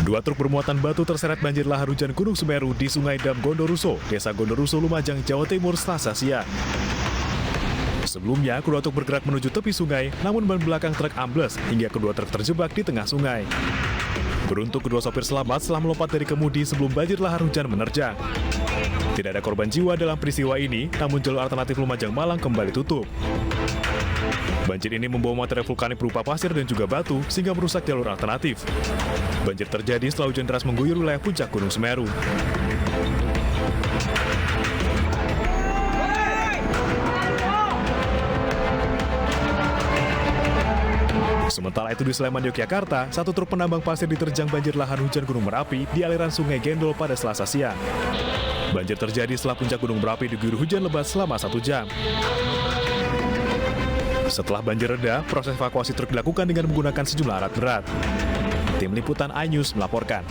Dua truk bermuatan batu terseret banjir lahar hujan Gunung Semeru di Sungai Dam Gondoruso, Desa Gondoruso, Lumajang, Jawa Timur, Selasa siang. Sebelumnya, kedua truk bergerak menuju tepi sungai, namun ban belakang truk ambles hingga kedua truk terjebak di tengah sungai. Beruntung kedua sopir selamat setelah melompat dari kemudi sebelum banjir lahar hujan menerjang. Tidak ada korban jiwa dalam peristiwa ini, namun jalur alternatif Lumajang Malang kembali tutup. Banjir ini membawa material vulkanik berupa pasir dan juga batu sehingga merusak jalur alternatif. Banjir terjadi setelah hujan deras mengguyur wilayah puncak Gunung Semeru. Sementara itu di Sleman, Yogyakarta, satu truk penambang pasir diterjang banjir lahar hujan Gunung Merapi di aliran Sungai Gendol pada Selasa siang. Banjir terjadi setelah puncak Gunung Merapi diguyur hujan lebat selama 1 jam. Setelah banjir reda, proses evakuasi truk dilakukan dengan menggunakan sejumlah alat berat. Tim Liputan iNews melaporkan.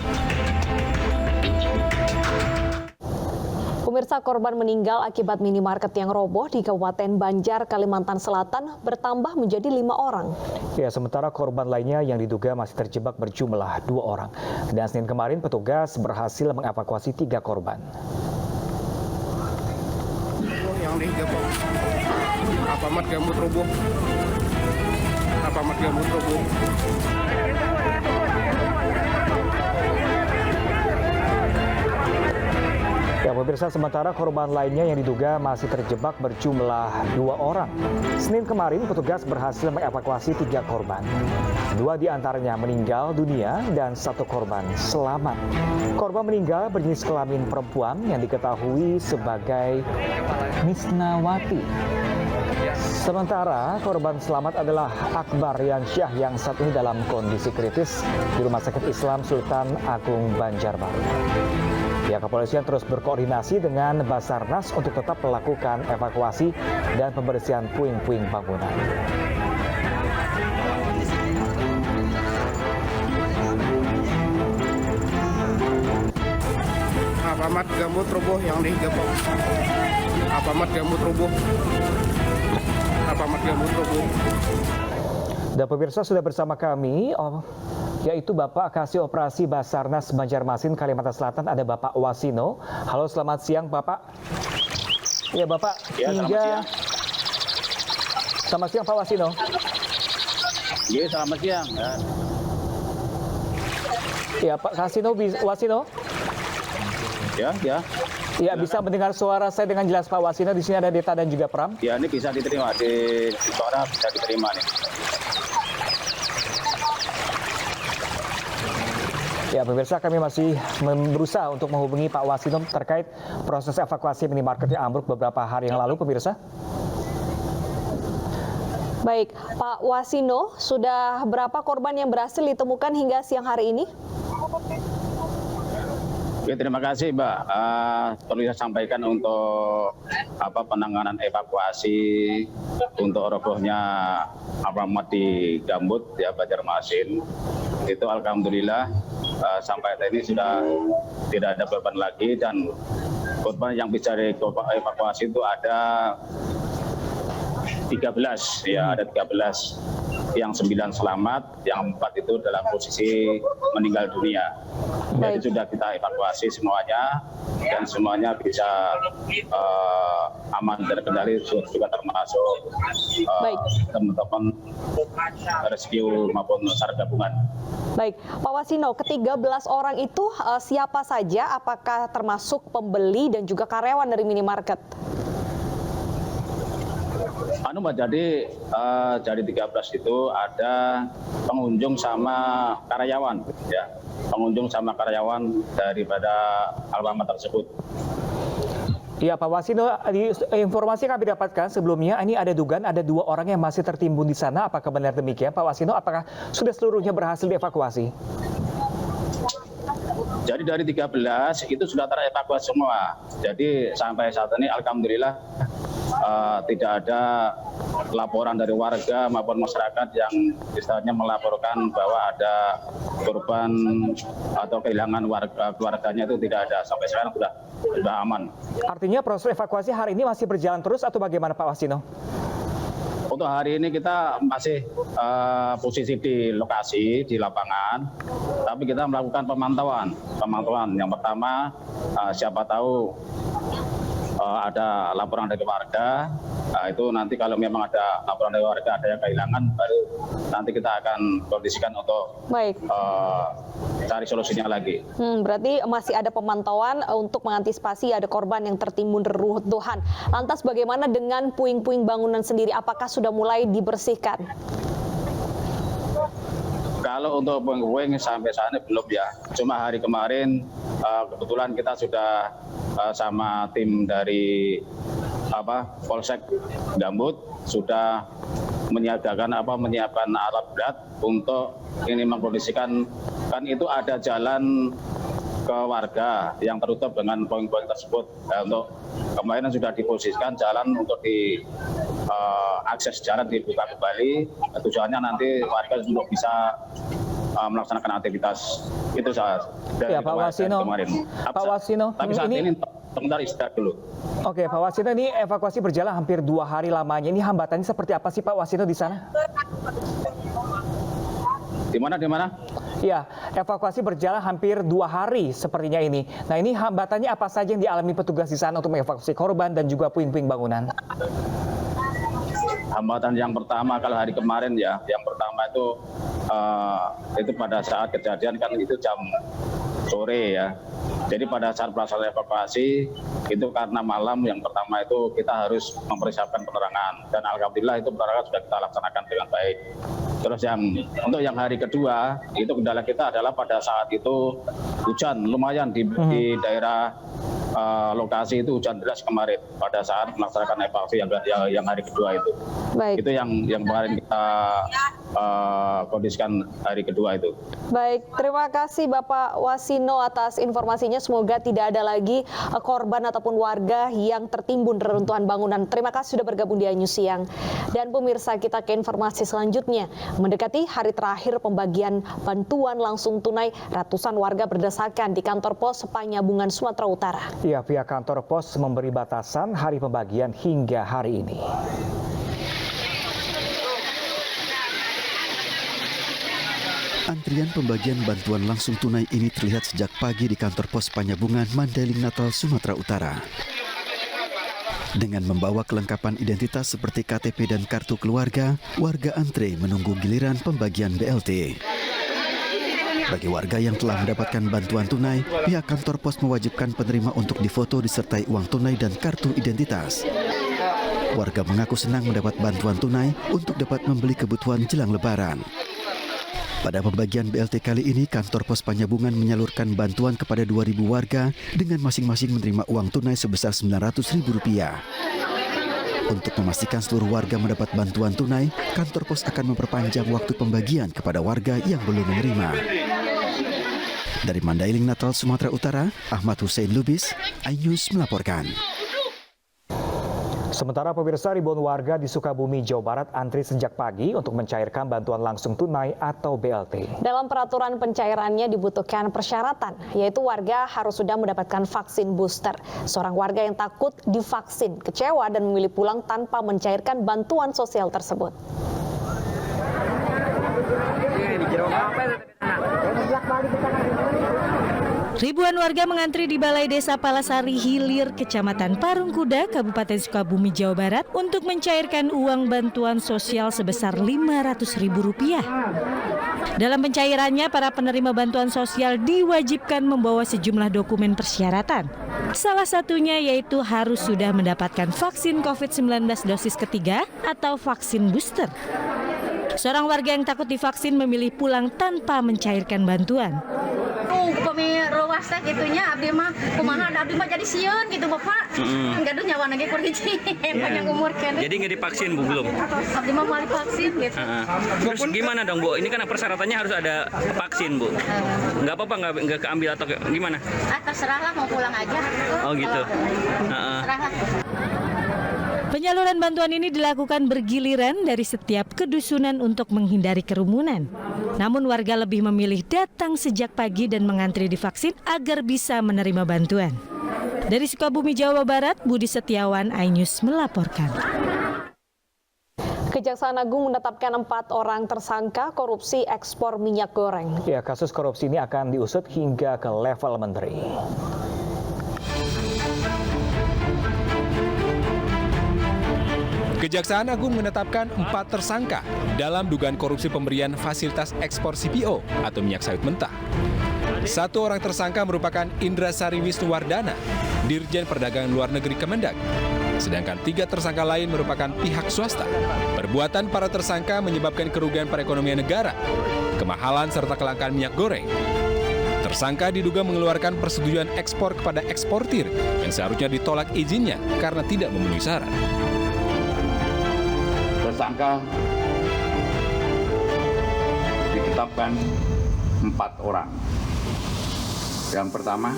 Pemirsa, korban meninggal akibat minimarket yang roboh di Kabupaten Banjar, Kalimantan Selatan bertambah menjadi 5 orang. Ya, sementara korban lainnya yang diduga masih terjebak berjumlah 2 orang. Dan Senin kemarin petugas berhasil mengevakuasi 3 korban. Yang digabung Alfamart gambut roboh. Alfamart gambut roboh. Ya, pemirsa, sementara korban lainnya yang diduga masih terjebak berjumlah 2 orang. Senin kemarin petugas berhasil mengevakuasi 3 korban. 2 diantaranya meninggal dunia dan 1 korban selamat. Korban meninggal berjenis kelamin perempuan yang diketahui sebagai Misnawati. Sementara korban selamat adalah Akbar Yansyah yang saat ini dalam kondisi kritis di Rumah Sakit Islam Sultan Agung Banjarbaru. Pihak kepolisian terus berkoordinasi dengan Basarnas untuk tetap melakukan evakuasi dan pembersihan puing-puing bangunan. Alfamart gambut roboh yang digabung. Alfamart gambut roboh. Alfamart gambut roboh. Dan pemirsa, sudah bersama kami, yaitu Bapak Kasih Operasi Basarnas Banjarmasin, Kalimantan Selatan, ada Bapak Wasino. Halo, selamat siang Bapak. Ya Bapak, ya, hingga... Selamat siang Pak Wasino. Iya, selamat siang. Ya Pak Wasino. Ya. Ya, bisa mendengar suara saya dengan jelas Pak Wasino. Di sini ada Deta dan juga Pram. Ya, ini bisa diterima. Di suara bisa diterima nih. Ya, pemirsa, kami masih berusaha untuk menghubungi Pak Wasino terkait proses evakuasi minimarket yang ambruk beberapa hari yang lalu, pemirsa. Baik, Pak Wasino, sudah berapa korban yang berhasil ditemukan hingga siang hari ini? Oke, terima kasih, Mbak. Perlu saya sampaikan untuk penanganan evakuasi untuk robohnya Alfamart di Gambut, ya, Banjarmasin. Itu alhamdulillah sampai saat ini sudah tidak ada korban lagi, dan korban yang bisa dievakuasi itu ada 13, ya, ada 13. Yang 9 selamat, yang 4 itu dalam posisi meninggal dunia. Jadi sudah kita evakuasi semuanya, dan semuanya bisa aman terkendali, juga termasuk teman-teman rescue maupun SAR gabungan. Baik, Pak Wasino, ke-13 orang itu siapa saja? Apakah termasuk pembeli dan juga karyawan dari minimarket? Mbak, jadi 13 itu ada pengunjung sama karyawan, ya, pengunjung sama karyawan daripada Alfamart tersebut. Ya, Pak Wasino, informasi yang kami dapatkan sebelumnya, ini ada dugaan ada 2 orang yang masih tertimbun di sana. Apakah benar demikian, Pak Wasino? Apakah sudah seluruhnya berhasil dievakuasi? Jadi dari 13 itu sudah terevakuasi semua. Jadi sampai saat ini alhamdulillah tidak ada laporan dari warga maupun masyarakat yang istilahnya melaporkan bahwa ada korban atau kehilangan keluarganya, itu tidak ada. Sampai sekarang sudah aman. Artinya proses evakuasi hari ini masih berjalan terus atau bagaimana, Pak Wasino? Untuk hari ini kita masih posisi di lokasi, di lapangan, tapi kita melakukan pemantauan. Yang pertama, siapa tahu ada laporan dari warga, itu nanti kalau memang ada laporan dari warga ada yang kehilangan, baru nanti kita akan kondisikan untuk cari solusinya lagi. Berarti masih ada pemantauan untuk mengantisipasi ada korban yang tertimbun reruntuhan. Lantas bagaimana dengan puing-puing bangunan sendiri? Apakah sudah mulai dibersihkan? Kalau untuk puing-puing sampai saat ini belum ya. Cuma hari kemarin kebetulan kita sudah sama tim dari Polsek Gambut sudah menyiapkan alat berat untuk ini mengkondisikan, kan itu ada jalan ke warga yang tertutup dengan puing-puing tersebut. Untuk kemarin sudah diposisikan jalan untuk akses jalan dibuka kembali. Tujuannya nanti warga juga bisa melaksanakan aktivitas itu saat Ya, Pak Wasino. Pak Wasino, tapi saat ini sebentar istirahat dulu. Oke, Pak Wasino, ini evakuasi berjalan hampir 2 hari lamanya. Ini hambatannya seperti apa sih Pak Wasino di sana? Di mana? Ya, evakuasi berjalan hampir 2 hari sepertinya ini. Nah, ini hambatannya apa saja yang dialami petugas di sana untuk mengevakuasi korban dan juga puing-puing bangunan? Hambatan yang pertama kalau hari kemarin ya, yang pertama itu pada saat kejadian kan itu jam sore ya. Jadi pada saat pelaksanaan evakuasi itu karena malam, yang pertama itu kita harus mempersiapkan penerangan, dan alhamdulillah itu penerangan sudah kita laksanakan dengan baik. Terus untuk yang hari kedua itu kendala kita adalah pada saat itu hujan lumayan di daerah lokasi itu hujan deras kemarin pada saat melaksanakan evakuasi yang hari kedua itu. Baik. Itu yang kemarin kita kondisikan hari kedua itu. Baik, terima kasih Bapak Wasino atas informasinya. Semoga tidak ada lagi korban ataupun warga yang tertimbun reruntuhan bangunan. Terima kasih sudah bergabung di iNews Siang. Dan pemirsa, kita ke informasi selanjutnya. Mendekati hari terakhir pembagian bantuan langsung tunai, ratusan warga berdesakan di kantor pos Panyabungan, Sumatera Utara. Ya, pihak kantor pos memberi batasan hari pembagian hingga hari ini. Antrian pembagian bantuan langsung tunai ini terlihat sejak pagi di kantor pos Panyabungan, Mandailing, Natal, Sumatera Utara. Dengan membawa kelengkapan identitas seperti KTP dan kartu keluarga, warga antre menunggu giliran pembagian BLT. Bagi warga yang telah mendapatkan bantuan tunai, pihak kantor pos mewajibkan penerima untuk difoto disertai uang tunai dan kartu identitas. Warga mengaku senang mendapat bantuan tunai untuk dapat membeli kebutuhan jelang Lebaran. Pada pembagian BLT kali ini, kantor pos Panyabungan menyalurkan bantuan kepada 2.000 warga dengan masing-masing menerima uang tunai sebesar Rp900.000. Untuk memastikan seluruh warga mendapat bantuan tunai, kantor pos akan memperpanjang waktu pembagian kepada warga yang belum menerima. Dari Mandailing, Natal, Sumatera Utara, Ahmad Hussein Lubis, iNews melaporkan. Sementara pemirsa, ribuan warga di Sukabumi, Jawa Barat antri sejak pagi untuk mencairkan bantuan langsung tunai atau BLT. Dalam peraturan pencairannya dibutuhkan persyaratan, yaitu warga harus sudah mendapatkan vaksin booster. Seorang warga yang takut divaksin kecewa dan memilih pulang tanpa mencairkan bantuan sosial tersebut. Ribuan warga mengantri di Balai Desa Palasari Hilir, Kecamatan Parungkuda, Kabupaten Sukabumi, Jawa Barat untuk mencairkan uang bantuan sosial sebesar Rp500.000. Dalam pencairannya, para penerima bantuan sosial diwajibkan membawa sejumlah dokumen persyaratan. Salah satunya yaitu harus sudah mendapatkan vaksin COVID-19 dosis ketiga atau vaksin booster. Seorang warga yang takut divaksin memilih pulang tanpa mencairkan bantuan. Ruasa gitunya abdi mah kumaha abdi mah jadi sieun gitu Bapak. Gaduh nyawa lagi kur hiji panjang umur kan. Jadi nggak divaksin Bu belum? Abdi mah mau divaksin gitu. Terus gimana dong Bu? Ini kan persyaratannya harus ada vaksin Bu. Nggak apa-apa nggak keambil atau gimana? Terserah lah mau pulang aja. Oh gitu. Terserah lah. Penyaluran bantuan ini dilakukan bergiliran dari setiap kedusunan untuk menghindari kerumunan. Namun warga lebih memilih datang sejak pagi dan mengantri divaksin agar bisa menerima bantuan. Dari Sukabumi, Jawa Barat, Budi Setiawan, iNews melaporkan. Kejaksaan Agung menetapkan 4 orang tersangka korupsi ekspor minyak goreng. Ya, kasus korupsi ini akan diusut hingga ke level menteri. Kejaksaan Agung menetapkan 4 tersangka dalam dugaan korupsi pemberian fasilitas ekspor CPO atau minyak sawit mentah. 1 orang tersangka merupakan Indra Sari Wisnuwardana, Dirjen Perdagangan Luar Negeri Kemendag. Sedangkan 3 tersangka lain merupakan pihak swasta. Perbuatan para tersangka menyebabkan kerugian perekonomian negara, kemahalan serta kelangkaan minyak goreng. Tersangka diduga mengeluarkan persetujuan ekspor kepada eksportir yang seharusnya ditolak izinnya karena tidak memenuhi syarat. Tersangka ditetapkan 4 orang. Yang pertama,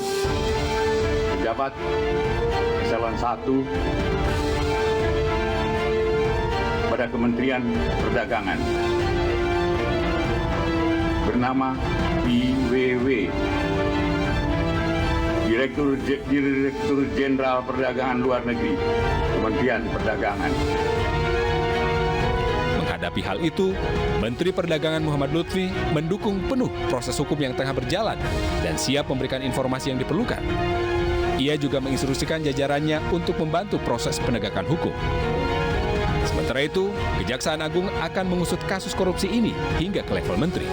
pejabat eselon 1 pada Kementerian Perdagangan bernama IWW, Direktur Jenderal Perdagangan Luar Negeri, Kementerian Perdagangan. Menghadapi hal itu, Menteri Perdagangan Muhammad Lutfi mendukung penuh proses hukum yang tengah berjalan dan siap memberikan informasi yang diperlukan. Ia juga menginstruksikan jajarannya untuk membantu proses penegakan hukum. Sementara itu, Kejaksaan Agung akan mengusut kasus korupsi ini hingga ke level menteri.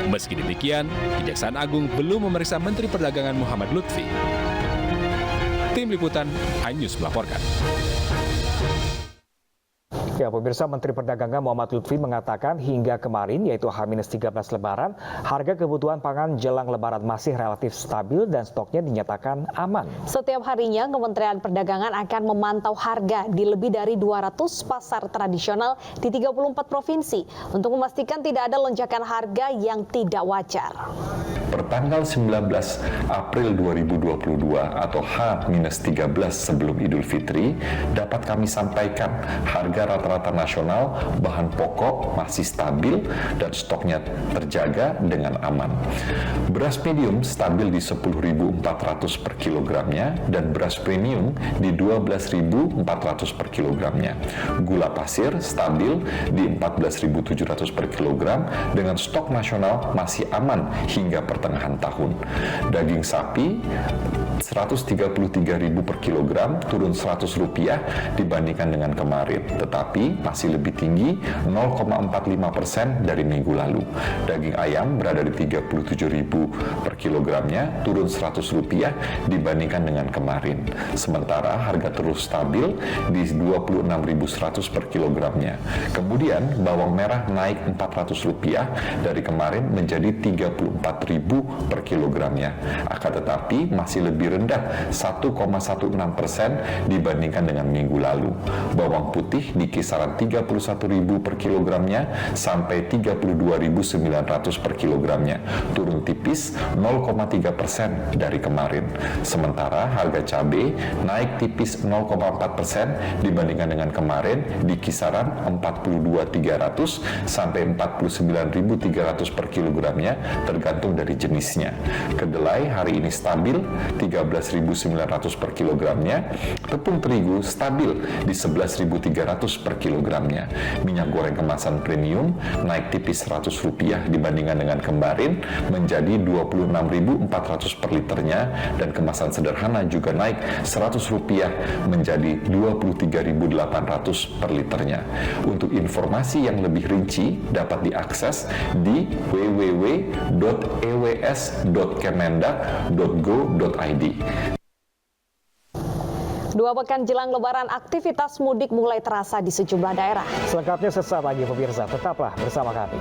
Meski demikian, Kejaksaan Agung belum memeriksa Menteri Perdagangan Muhammad Lutfi. Tim Liputan, iNews melaporkan. Ya, pemirsa, Menteri Perdagangan Muhammad Lutfi mengatakan hingga kemarin, yaitu H-13 Lebaran, harga kebutuhan pangan jelang Lebaran masih relatif stabil dan stoknya dinyatakan aman. Setiap harinya, Kementerian Perdagangan akan memantau harga di lebih dari 200 pasar tradisional di 34 provinsi untuk memastikan tidak ada lonjakan harga yang tidak wajar. Pertanggal 19 April 2022 atau H-13 sebelum Idul Fitri, dapat kami sampaikan harga rata-rata nasional bahan pokok masih stabil dan stoknya terjaga dengan aman. Beras medium stabil di 10.400 per kilogramnya dan beras premium di 12.400 per kilogramnya. Gula pasir stabil di 14.700 per kilogram dengan stok nasional masih aman hingga pertengahan tahun. Daging sapi 133.000 per kilogram, turun Rp100 dibandingkan dengan kemarin, tetapi masih lebih tinggi 0,45% dari minggu lalu. Daging ayam berada di 37.000 per kilogramnya, turun Rp100 dibandingkan dengan kemarin. Sementara harga terus stabil di 26.100 per kilogramnya. Kemudian bawang merah naik Rp400 dari kemarin menjadi 34.000 per kilogramnya. Akan tetapi masih lebih rendah 1,16% dibandingkan dengan minggu lalu. Bawang putih di kisaran 31.000 per kilogramnya sampai 32.900 per kilogramnya, turun tipis 0,3% dari kemarin. Sementara harga cabai naik tipis 0,4% dibandingkan dengan kemarin di kisaran 42.300 sampai 49.300 per kilogramnya tergantung dari jenisnya. Kedelai hari ini stabil 13.900 per kilogramnya, tepung terigu stabil di 11.300 per kilogramnya. Minyak goreng kemasan premium naik tipis Rp100 dibandingkan dengan kemarin menjadi 26.400 per liternya dan kemasan sederhana juga naik Rp100 menjadi 23.800 per liternya. Untuk informasi yang lebih rinci dapat diakses di www.ews.kemendag.go.id. 2 pekan jelang Lebaran, aktivitas mudik mulai terasa di sejumlah daerah. Selengkapnya sesaat lagi pemirsa, tetaplah bersama kami.